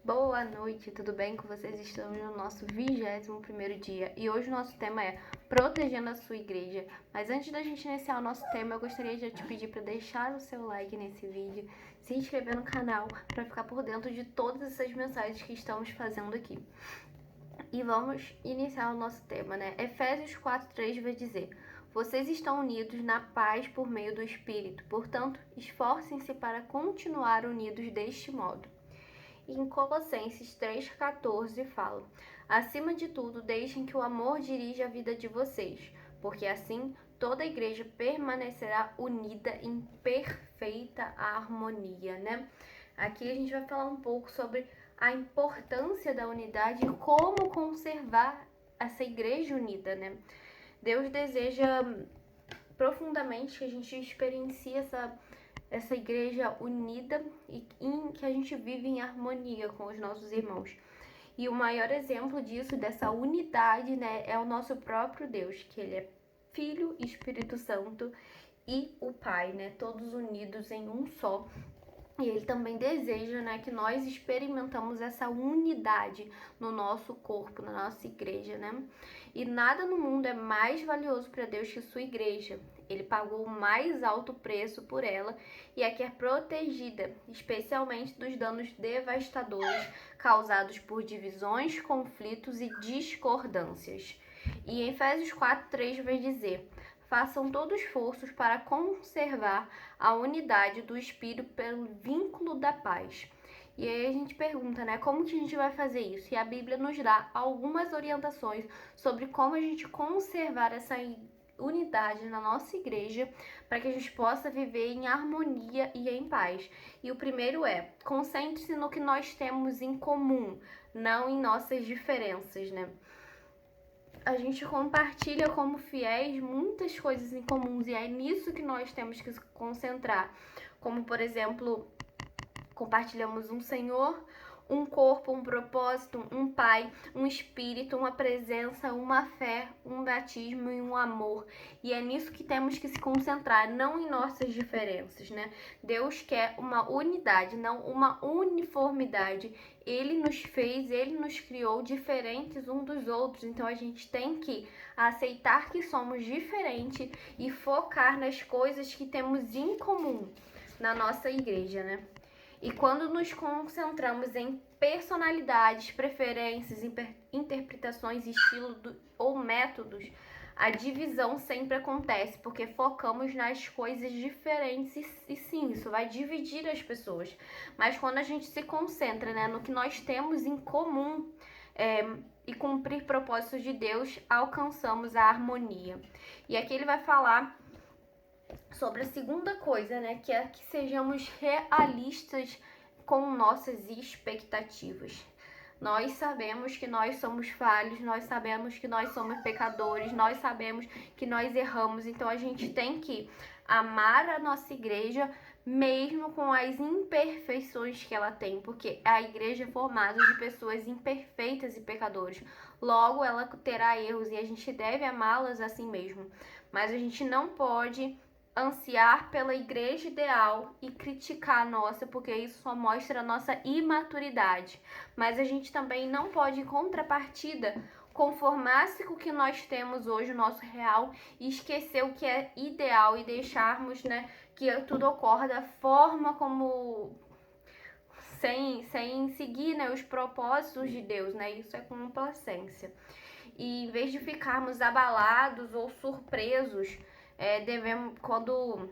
Boa noite, tudo bem com vocês? Estamos no nosso 21º dia e hoje o nosso tema é protegendo a sua igreja. Mas antes da gente iniciar o nosso tema, eu gostaria de te pedir para deixar o seu like nesse vídeo, se inscrever no canal para ficar por dentro de todas essas mensagens que estamos fazendo aqui. E vamos iniciar o nosso tema, né? Efésios 4:3 vai dizer: vocês estão unidos na paz por meio do Espírito, portanto, esforcem-se para continuar unidos deste modo. E em Colossenses 3,14 fala: acima de tudo, deixem que o amor dirija a vida de vocês, porque assim toda a igreja permanecerá unida em perfeita harmonia, né? Aqui a gente vai falar um pouco sobre a importância da unidade e como conservar essa igreja unida, né? Deus deseja profundamente que a gente experiencie essa igreja unida e em que a gente vive em harmonia com os nossos irmãos. E o maior exemplo disso, dessa unidade, né, é o nosso próprio Deus, que ele é Filho, Espírito Santo e o Pai, né, todos unidos em um só. E ele também deseja, né, que nós experimentamos essa unidade no nosso corpo, na nossa igreja, né? E nada no mundo é mais valioso para Deus que sua igreja. Ele pagou o mais alto preço por ela e a quer protegida, especialmente dos danos devastadores causados por divisões, conflitos e discordâncias. E em Efésios 4:3 vai dizer: façam todo esforço para conservar a unidade do Espírito pelo vínculo da paz. E aí a gente pergunta, né, como que a gente vai fazer isso? E a Bíblia nos dá algumas orientações sobre como a gente conservar essa unidade na nossa igreja para que a gente possa viver em harmonia e em paz. E o primeiro é: concentre-se no que nós temos em comum, não em nossas diferenças, né? A gente compartilha como fiéis muitas coisas em comuns e é nisso que nós temos que se concentrar. Como, por exemplo, compartilhamos um Senhor, um corpo, um propósito, um Pai, um Espírito, uma presença, uma fé, um batismo e um amor. E é nisso que temos que se concentrar, não em nossas diferenças, né? Deus quer uma unidade, não uma uniformidade. Ele nos fez, ele nos criou diferentes uns dos outros, então a gente tem que aceitar que somos diferentes e focar nas coisas que temos em comum na nossa igreja, né? E quando nos concentramos em personalidades, preferências, interpretações, estilos ou métodos, a divisão sempre acontece, porque focamos nas coisas diferentes e sim, isso vai dividir as pessoas. Mas quando a gente se concentra, né, no que nós temos em comum e cumprir propósitos de Deus, alcançamos a harmonia. E aqui ele vai falar sobre a segunda coisa, né, que é que sejamos realistas com nossas expectativas. Nós sabemos que nós somos falhos, nós sabemos que nós somos pecadores, nós sabemos que nós erramos, então a gente tem que amar a nossa igreja mesmo com as imperfeições que ela tem, porque a igreja é formada de pessoas imperfeitas e pecadores. Logo, ela terá erros e a gente deve amá-las assim mesmo. Mas a gente não pode ansiar pela igreja ideal e criticar a nossa, porque isso só mostra a nossa imaturidade. Mas a gente também não pode, em contrapartida, conformar-se com o que nós temos hoje, o nosso real, e esquecer o que é ideal e deixarmos, né, que tudo ocorra da forma como sem seguir, né, os propósitos de Deus, né? Isso é complacência. E em vez de ficarmos abalados ou surpresos, devemos, quando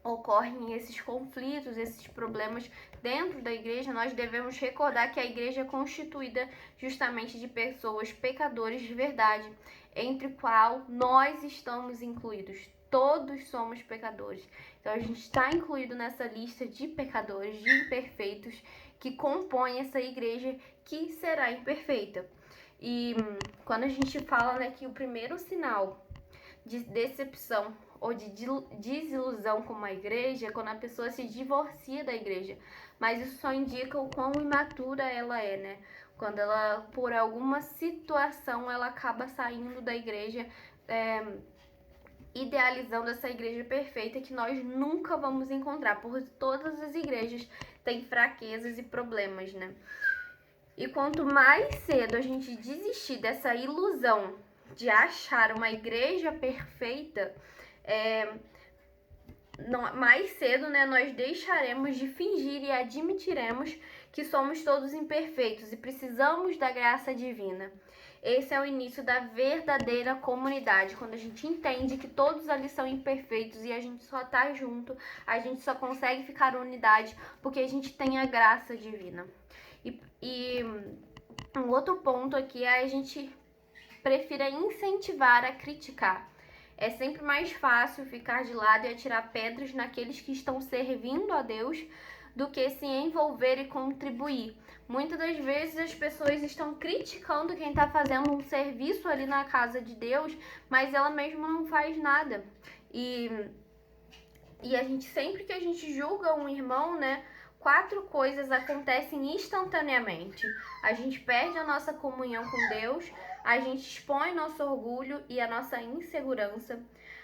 ocorrem esses conflitos, esses problemas dentro da igreja, nós devemos recordar que a igreja é constituída justamente de pessoas pecadores de verdade, entre qual nós estamos incluídos. Todos somos pecadores. Então a gente está incluído nessa lista de pecadores, de imperfeitos, que compõem essa igreja que será imperfeita. E quando a gente fala, né, que o primeiro sinal de decepção ou de desilusão com uma igreja é quando a pessoa se divorcia da igreja. Mas isso só indica o quão imatura ela é, né? Quando ela, por alguma situação, ela acaba saindo da igreja, idealizando essa igreja perfeita que nós nunca vamos encontrar, porque todas as igrejas têm fraquezas e problemas, né? E quanto mais cedo a gente desistir dessa ilusão de achar uma igreja perfeita, mais cedo, né, nós deixaremos de fingir e admitiremos que somos todos imperfeitos e precisamos da graça divina. Esse é o início da verdadeira comunidade, quando a gente entende que todos ali são imperfeitos e a gente só tá junto, a gente só consegue ficar unidade porque a gente tem a graça divina. E um outro ponto aqui é a gente prefira incentivar a criticar. É sempre mais fácil ficar de lado e atirar pedras naqueles que estão servindo a Deus do que se envolver e contribuir. Muitas das vezes as pessoas estão criticando quem está fazendo um serviço ali na casa de Deus, mas ela mesma não faz nada. E a gente, sempre que a gente julga um irmão, né, 4 coisas acontecem instantaneamente. A gente perde a nossa comunhão com Deus, a gente expõe nosso orgulho e a nossa insegurança,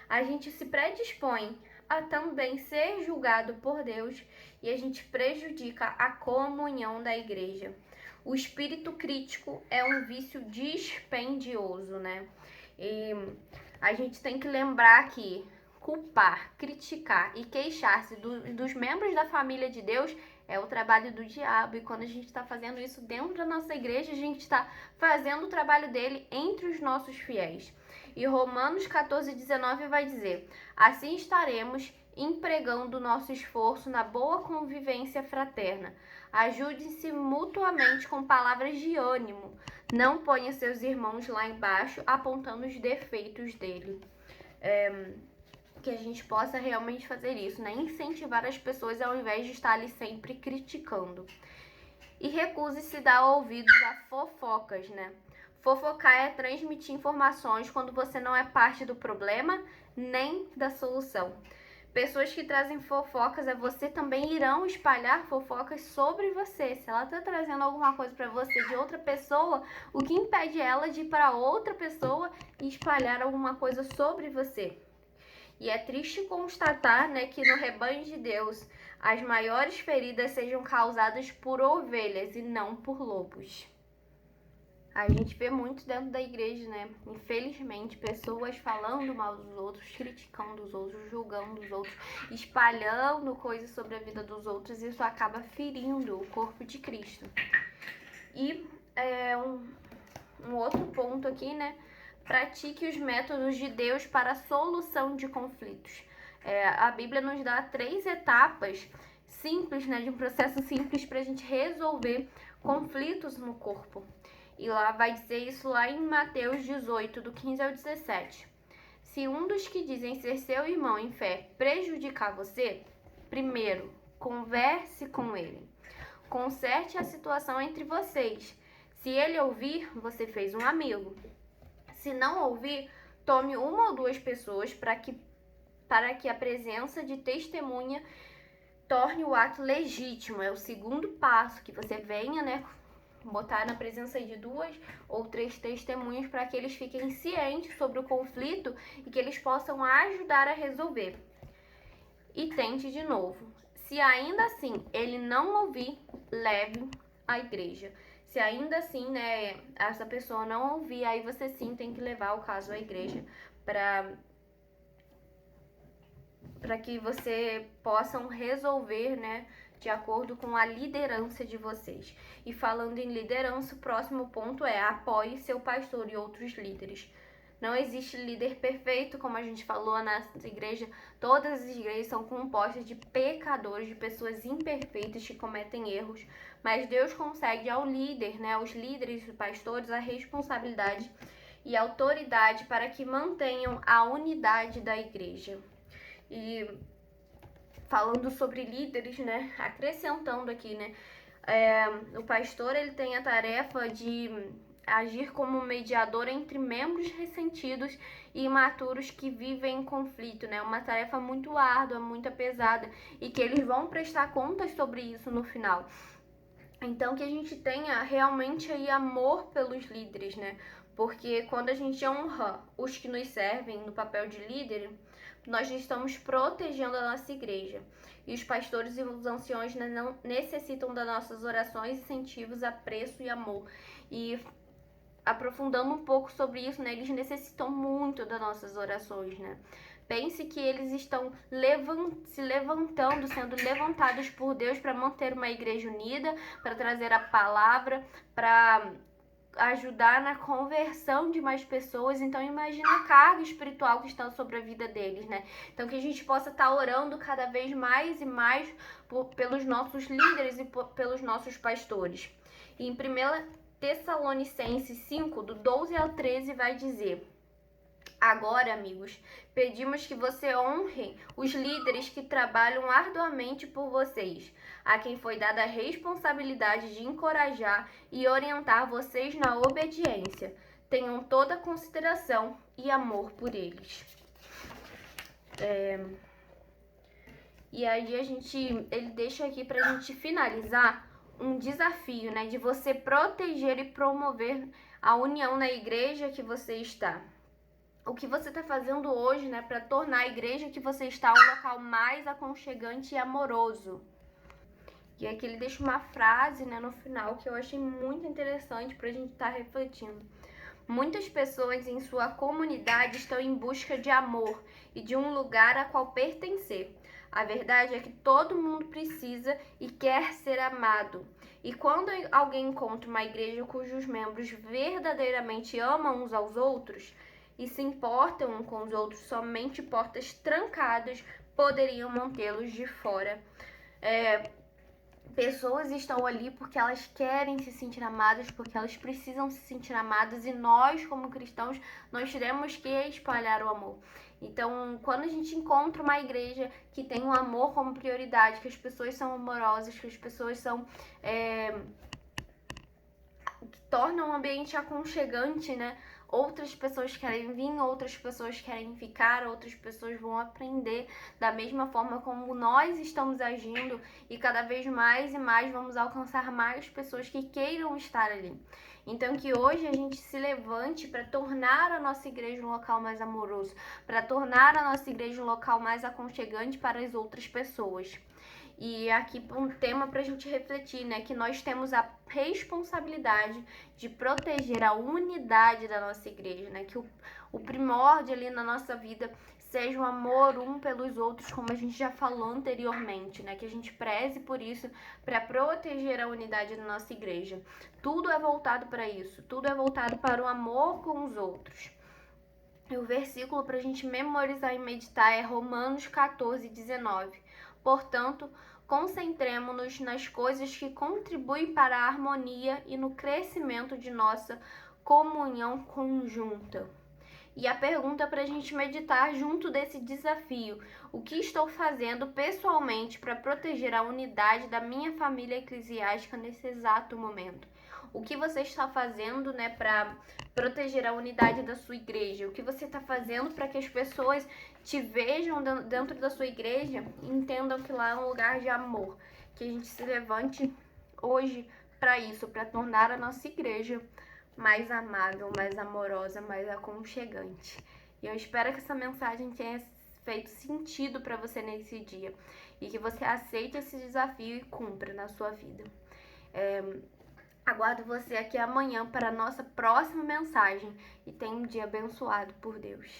a gente se predispõe a também ser julgado por Deus e a gente prejudica a comunhão da igreja. O espírito crítico é um vício dispendioso, né? E a gente tem que lembrar que culpar, criticar e queixar-se dos membros da família de Deus é o trabalho do diabo. E quando a gente está fazendo isso dentro da nossa igreja, a gente está fazendo o trabalho dele entre os nossos fiéis. E Romanos 14:19 vai dizer: assim estaremos empregando nosso esforço na boa convivência fraterna. Ajudem-se mutuamente com palavras de ânimo. Não ponha seus irmãos lá embaixo apontando os defeitos dele. Que a gente possa realmente fazer isso, né? Incentivar as pessoas ao invés de estar ali sempre criticando. E recuse-se dar ouvidos a fofocas, né? Fofocar é transmitir informações quando você não é parte do problema nem da solução. Pessoas que trazem fofocas a você também irão espalhar fofocas sobre você. Se ela tá trazendo alguma coisa para você de outra pessoa, o que impede ela de ir para outra pessoa e espalhar alguma coisa sobre você? E é triste constatar, né, que no rebanho de Deus as maiores feridas sejam causadas por ovelhas e não por lobos. A gente vê muito dentro da igreja, né? Infelizmente, pessoas falando mal dos outros, criticando os outros, julgando os outros, espalhando coisas sobre a vida dos outros, e isso acaba ferindo o corpo de Cristo. E um outro ponto aqui, né? Pratique os métodos de Deus para a solução de conflitos. A Bíblia nos dá 3 etapas simples, né? De um processo simples para a gente resolver conflitos no corpo. E lá vai dizer isso lá em Mateus 18, do 15 ao 17. Se um dos que dizem ser seu irmão em fé prejudicar você, primeiro, converse com ele. Conserte a situação entre vocês. Se ele ouvir, você fez um amigo. Se não ouvir, tome 1 ou 2 pessoas para que a presença de testemunha torne o ato legítimo. É o segundo passo, que você venha, né, botar na presença de 2 ou 3 testemunhas para que eles fiquem cientes sobre o conflito e que eles possam ajudar a resolver. E tente de novo. Se ainda assim ele não ouvir, leve à igreja. Se ainda assim, né, essa pessoa não ouvir, aí você sim tem que levar o caso à igreja para que você possam resolver, né, de acordo com a liderança de vocês. E falando em liderança, o próximo ponto é: apoie seu pastor e outros líderes. Não existe líder perfeito, como a gente falou na igreja. Todas as igrejas são compostas de pecadores, de pessoas imperfeitas que cometem erros. Mas Deus concede ao líder, né, aos líderes, os pastores, a responsabilidade e a autoridade para que mantenham a unidade da igreja. E falando sobre líderes, né, acrescentando aqui, né, o pastor ele tem a tarefa de agir como mediador entre membros ressentidos e imaturos que vivem em conflito, né? Uma tarefa muito árdua, muito pesada, e que eles vão prestar contas sobre isso no final. Então que a gente tenha realmente aí amor pelos líderes, né? Porque quando a gente honra os que nos servem no papel de líder, nós estamos protegendo a nossa igreja. E os pastores e os anciões, né, não necessitam das nossas orações, incentivos, apreço e amor. E aprofundando um pouco sobre isso, né, eles necessitam muito das nossas orações, né? Pense que eles estão se levantando, sendo levantados por Deus para manter uma igreja unida, para trazer a palavra, para ajudar na conversão de mais pessoas. Então imagina a carga espiritual que está sobre a vida deles, né? Então que a gente possa estar orando cada vez mais e mais pelos nossos líderes e pelos nossos pastores. E em 1 Tessalonicenses 5, do 12 ao 13, vai dizer: agora, amigos, pedimos que você honre os líderes que trabalham arduamente por vocês, a quem foi dada a responsabilidade de encorajar e orientar vocês na obediência. Tenham toda consideração e amor por eles. E aí ele deixa aqui pra gente finalizar um desafio, né, de você proteger e promover a união na igreja que você está. O que você está fazendo hoje, né, para tornar a igreja que você está um local mais aconchegante e amoroso. E aqui ele deixa uma frase, né, no final que eu achei muito interessante para a gente estar refletindo. Muitas pessoas em sua comunidade estão em busca de amor e de um lugar a qual pertencer. A verdade é que todo mundo precisa e quer ser amado. E quando alguém encontra uma igreja cujos membros verdadeiramente amam uns aos outros e se importam uns com os outros, somente portas trancadas poderiam mantê-los de fora. Pessoas estão ali porque elas querem se sentir amadas, porque elas precisam se sentir amadas, e nós, como cristãos, nós temos que espalhar o amor. Então, quando a gente encontra uma igreja que tem o amor como prioridade, que as pessoas são amorosas, que as pessoas são que tornam um ambiente aconchegante, né? Outras pessoas querem vir, outras pessoas querem ficar, outras pessoas vão aprender da mesma forma como nós estamos agindo, e cada vez mais e mais vamos alcançar mais pessoas que queiram estar ali. Então que hoje a gente se levante para tornar a nossa igreja um local mais amoroso, para tornar a nossa igreja um local mais aconchegante para as outras pessoas. E aqui um tema para a gente refletir, né? Que nós temos a responsabilidade de proteger a unidade da nossa igreja, né? Que o primórdio ali na nossa vida seja o amor um pelos outros, como a gente já falou anteriormente, né? Que a gente preze por isso, para proteger a unidade da nossa igreja. Tudo é voltado para isso, tudo é voltado para o amor com os outros. E o versículo para a gente memorizar e meditar é Romanos 14, 19. Portanto, concentremo-nos nas coisas que contribuem para a harmonia e no crescimento de nossa comunhão conjunta. E a pergunta para a gente meditar junto desse desafio: o que estou fazendo pessoalmente para proteger a unidade da minha família eclesiástica nesse exato momento? O que você está fazendo, né, para proteger a unidade da sua igreja? O que você está fazendo para que as pessoas te vejam dentro da sua igreja e entendam que lá é um lugar de amor? Que a gente se levante hoje para isso, para tornar a nossa igreja mais amável, mais amorosa, mais aconchegante. E eu espero que essa mensagem tenha feito sentido para você nesse dia e que você aceite esse desafio e cumpra na sua vida. Aguardo você aqui amanhã para a nossa próxima mensagem e tenha um dia abençoado por Deus.